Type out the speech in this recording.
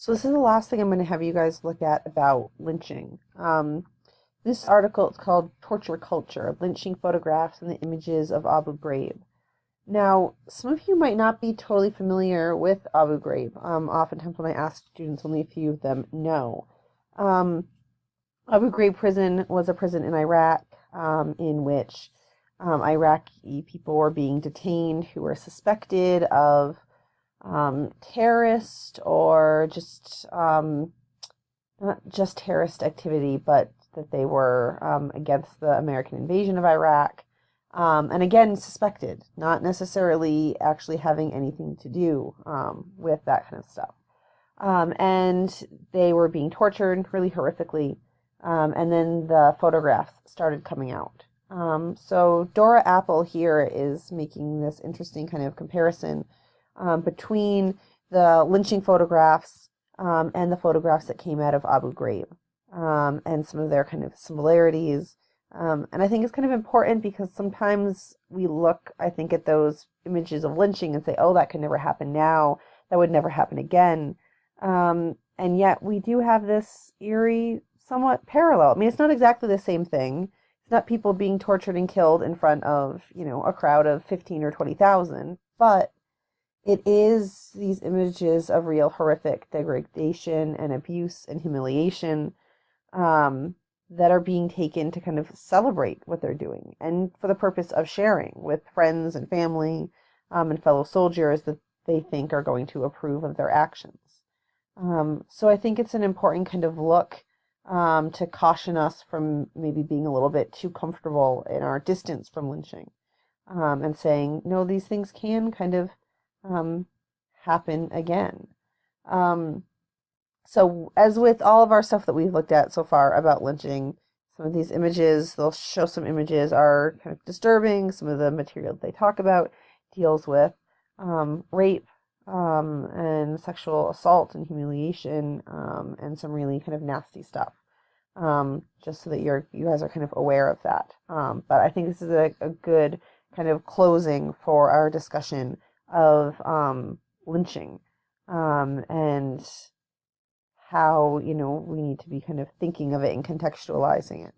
So this is the last thing I'm going to have you guys look at about lynching. This article is called Torture Culture, Lynching Photographs and the Images of Abu Ghraib. Now, some of you might not be totally familiar with Abu Ghraib. Oftentimes when I ask students, only a few of them know. Um, Abu Ghraib prison was a prison in Iraq in which Iraqi people were being detained who were suspected of terrorist or just not just terrorist activity, but that they were against the American invasion of Iraq. And again, suspected, not necessarily actually having anything to do with that kind of stuff. And they were being tortured really horrifically. And then the photographs started coming out. So Dora Apple here is making this interesting kind of comparison between the lynching photographs and the photographs that came out of Abu Ghraib, and some of their kind of similarities. And I think it's kind of important because sometimes we look, I think, at those images of lynching and say, oh, that could never happen now. That would never happen again. And yet we do have this eerie, somewhat parallel. I mean, it's not exactly the same thing. It's not people being tortured and killed in front of, a crowd of 15 or 20,000, but it is these images of real horrific degradation and abuse and humiliation that are being taken to kind of celebrate what they're doing and for the purpose of sharing with friends and family and fellow soldiers that they think are going to approve of their actions. So I think it's an important kind of look to caution us from maybe being a little bit too comfortable in our distance from lynching, and saying, no, these things can kind of happen again. So as with all of our stuff that we've looked at so far about lynching, some of these images, they'll show some images are kind of disturbing. Some of the material that they talk about deals with rape and sexual assault and humiliation, and some really kind of nasty stuff. Just so that you guys are kind of aware of that. But I think this is a good kind of closing for our discussion of lynching, and how we need to be kind of thinking of it and contextualizing it.